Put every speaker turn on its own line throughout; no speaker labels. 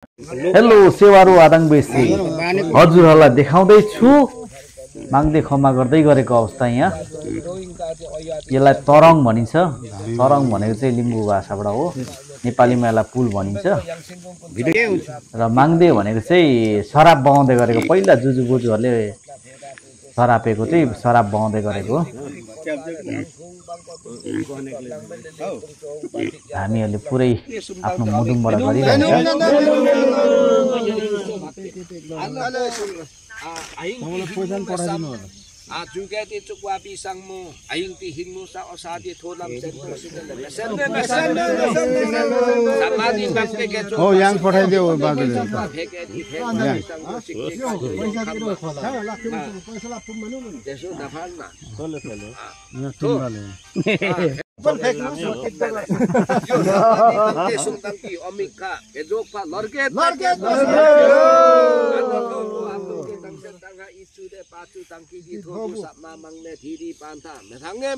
Hello सेवारो आदाङबेसी हजुरहरूलाई देखाउँदै छु माग्दै खम्मा गर्दै गरेको अवस्था यहाँ यसलाई तरङ भनिन्छ। तरङ भनेको चाहिँ लिम्बू भाषाबाट हो, नेपालीमा यसलाई पुल भनिन्छ। र माग्दै भनेको चाहिँ शराब बगाउँदै गरेको, पहिला जुजु बोजूहरूले सरापेको चाहिँ शराब बगाउँदै गरेको। हामीहरूले पुरै आफ्नो मुदुमबाट गरिरहेको
Jugati cukwapi sangmu aing tihingmu sa osadi tholam sentu samadi bangke kecu
oh yang पठाइदियो बाजुले
त्यसो नफाल्न
यहाँ तिमीले
Sungtangki omika edokpa lorget tangga isu de pacu tangki di thodu sapma mangne thiri panta methange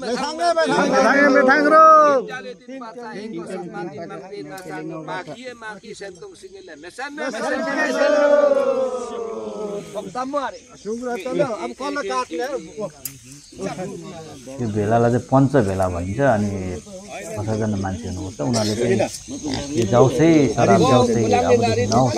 मेथाङ्रो
jale din pata hengko sapmati mangpi nasang makie maki sentung singile mesanne tamare
सुंगरा त अब कल्ल काट्ने
यो भेलालाई चाहिँ पञ्च भेला भनिन्छ। अनि 1000 मान्छे हुनुहुन्छ, उनीहरूले चाहिँ यो जाउसै शराब जाउसै अबदेखि नहोस्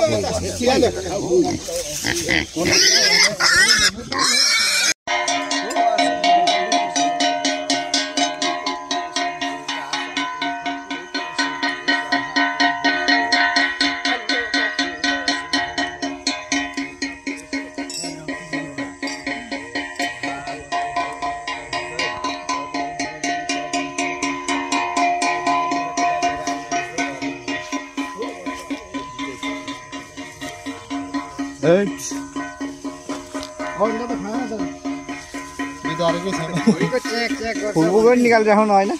फुलको पनि निकालिराख्नु होइन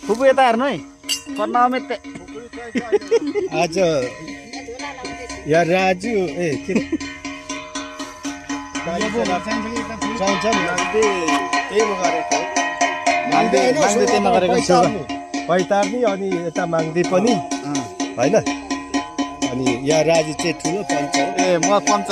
फुपू यता हेर्नु है कर्ना अमेते
आज या राजु ए के चाहिन्छ माग्दै त्यहाँ गरेको छु पैतार्नी अनि यता माग्दै पनि होइन। अनि या राजु चाहिँ ठुलो पञ्च
ए म पञ्च